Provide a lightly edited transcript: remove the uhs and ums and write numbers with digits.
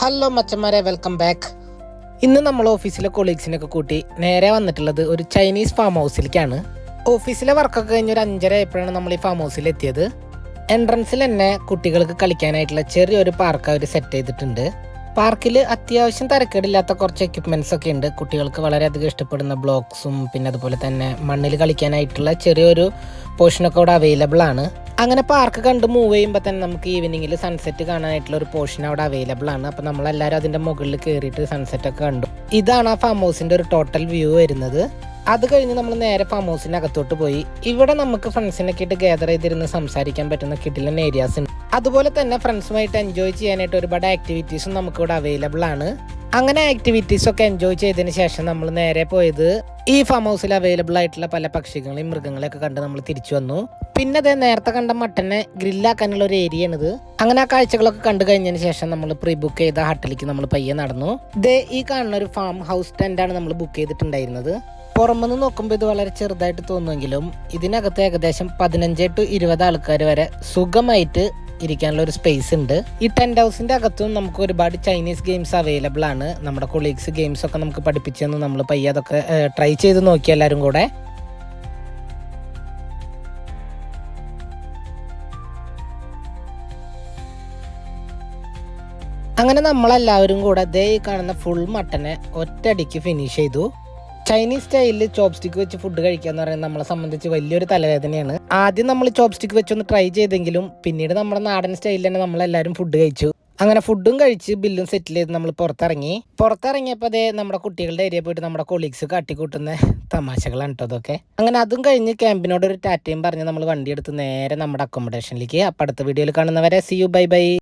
Hello മച്ചന്മാരെ, welcome back. ഇന്ന് നമ്മൾ ഓഫീസിലെ കൊളീഗ്സിനൊക്കെ കൂട്ടി നേരെ വന്നിട്ടുള്ളത് ഒരു ചൈനീസ് ഫാം ഹൗസിലേക്കാണ്. ഓഫീസിലെ വർക്കൊക്കെ കഴിഞ്ഞ് ഒരു 5:30 ആയപ്പോഴാണ് നമ്മൾ ഈ ഫാം ഹൗസിൽ എത്തിയത്. എൻട്രൻസിൽ തന്നെ കുട്ടികൾക്ക് കളിക്കാനായിട്ടുള്ള ചെറിയൊരു പാർക്ക് അവർ സെറ്റ് ചെയ്തിട്ടുണ്ട്. പാർക്കിൽ അത്യാവശ്യം തരക്കേടില്ലാത്ത കുറച്ച് എക്യുപ്മെൻറ്റ്സ് ഒക്കെ ഉണ്ട്. കുട്ടികൾക്ക് വളരെയധികം ഇഷ്ടപ്പെടുന്ന ബ്ലോക്സും പിന്നെ അതുപോലെ തന്നെ മണ്ണിൽ കളിക്കാനായിട്ടുള്ള ചെറിയൊരു പോർഷനൊക്കെ അവിടെ അവൈലബിൾ ആണ്. അങ്ങനെ പാർക്ക് കണ്ട് മൂവ് ചെയ്യുമ്പോൾ തന്നെ നമുക്ക് ഈവനിങ്ങിൽ സൺസെറ്റ് കാണാനായിട്ടുള്ള ഒരു പോർഷൻ അവിടെ അവൈലബിൾ ആണ്. അപ്പോൾ നമ്മളെല്ലാവരും അതിൻ്റെ മുകളിൽ കയറിയിട്ട് സൺസെറ്റ് ഒക്കെ കണ്ടു. ഇതാണ് ആ ഫാം ഹൗസിൻ്റെ ഒരു ടോട്ടൽ വ്യൂ വരുന്നത്. അത് കഴിഞ്ഞ് നമ്മൾ നേരെ ഫാം ഹൗസിൻ്റെ അകത്തോട്ട് പോയി. ഇവിടെ നമുക്ക് ഫ്രണ്ട്സിനൊക്കെ ആയിട്ട് ഗ്യാദർ ചെയ്തിരുന്ന് സംസാരിക്കാൻ പറ്റുന്ന കിടിലൻ ഏരിയാസ് ഉണ്ട്. അതുപോലെ തന്നെ ഫ്രണ്ട്സുമായിട്ട് എൻജോയ് ചെയ്യാനായിട്ട് ഒരുപാട് ആക്ടിവിറ്റീസും നമുക്കിവിടെ അവൈലബിൾ ആണ്. അങ്ങനെ ആക്ടിവിറ്റീസൊക്കെ എൻജോയ് ചെയ്തതിന് ശേഷം നമ്മൾ നേരെ പോയത് ഈ ഫാം ഹൗസിൽ അവൈലബിൾ ആയിട്ടുള്ള പല പക്ഷികളെയും മൃഗങ്ങളെയൊക്കെ കണ്ട് നമ്മൾ തിരിച്ചു വന്നു. പിന്നെ അതേ നേരത്തെ കണ്ട മട്ടനെ ഗ്രില്ലാക്കാനുള്ള ഒരു ഏരിയ ആണിത്. അങ്ങനെ ആ കാഴ്ചകളൊക്കെ കണ്ടു കഴിഞ്ഞതിന് ശേഷം നമ്മൾ പ്രീ ബുക്ക് ചെയ്ത ഹട്ടിലേക്ക് നമ്മൾ പയ്യെ നടന്നു. ഈ കാണുന്ന ഒരു ഫാം ഹൗസ് ടെന്റാണ് നമ്മൾ ബുക്ക് ചെയ്തിട്ടുണ്ടായിരുന്നത്. പുറമെന്ന് നോക്കുമ്പോൾ ഇത് വളരെ ചെറുതായിട്ട് തോന്നുമെങ്കിലും ഇതിനകത്ത് ഏകദേശം 15 to 20 ആൾക്കാർ വരെ സുഖമായിട്ട് ഇരിക്കാനുള്ള ഒരു സ്പേസ് ഉണ്ട്. ഈ ടെന്റ് ഹൗസിന്റെ അകത്തും നമുക്ക് ഒരുപാട് ചൈനീസ് ഗെയിംസ് അവൈലബിൾ ആണ്. നമ്മുടെ കൊളീഗ്സ് ഗെയിംസ് ഒക്കെ നമുക്ക് പഠിപ്പിച്ചെന്ന് നമ്മൾ പയ്യെ അതൊക്കെ ട്രൈ ചെയ്ത് നോക്കി എല്ലാവരും കൂടെ. അങ്ങനെ നമ്മളെല്ലാവരും കൂടെ ഈ കാണുന്ന ഫുൾ മട്ടനെ ഒറ്റയടിക്ക് ഫിനിഷ് ചെയ്തു. ചൈനീസ് സ്റ്റൈലിൽ ചോപ്സ്റ്റിക്ക് വെച്ച് ഫുഡ് കഴിക്കുക എന്ന് പറയുന്നത് നമ്മളെ സംബന്ധിച്ച് വലിയൊരു തലവേദനയാണ്. ആദ്യം നമ്മൾ ചോപ്സ്റ്റിക്ക് വെച്ചൊന്ന് ട്രൈ ചെയ്തെങ്കിലും പിന്നീട് നമ്മുടെ നാടൻ സ്റ്റൈലിൽ തന്നെ നമ്മളെല്ലാവരും ഫുഡ് കഴിച്ചു. അങ്ങനെ ഫുഡും കഴിച്ച് ബില്ലും സെറ്റിൽ ചെയ്ത് നമ്മൾ പുറത്തിറങ്ങിയപ്പോൾ നമ്മുടെ കുട്ടികളുടെ ഏരിയ പോയിട്ട് നമ്മുടെ കൊളീഗ്സ് കാട്ടിക്കൂട്ടുന്ന തമാശകളാണ് കേട്ടോ അതൊക്കെ. അങ്ങനെ അതും കഴിഞ്ഞ് ക്യാമ്പിനോട് ഒരു ടാറ്റയും പറഞ്ഞ് നമ്മൾ വണ്ടി എടുത്ത് നേരെ നമ്മുടെ അക്കോമഡേഷനിലേക്ക്. അപ്പം അടുത്ത വീഡിയോയിൽ കാണുന്നവരെ സി യു, ബൈ ബൈ.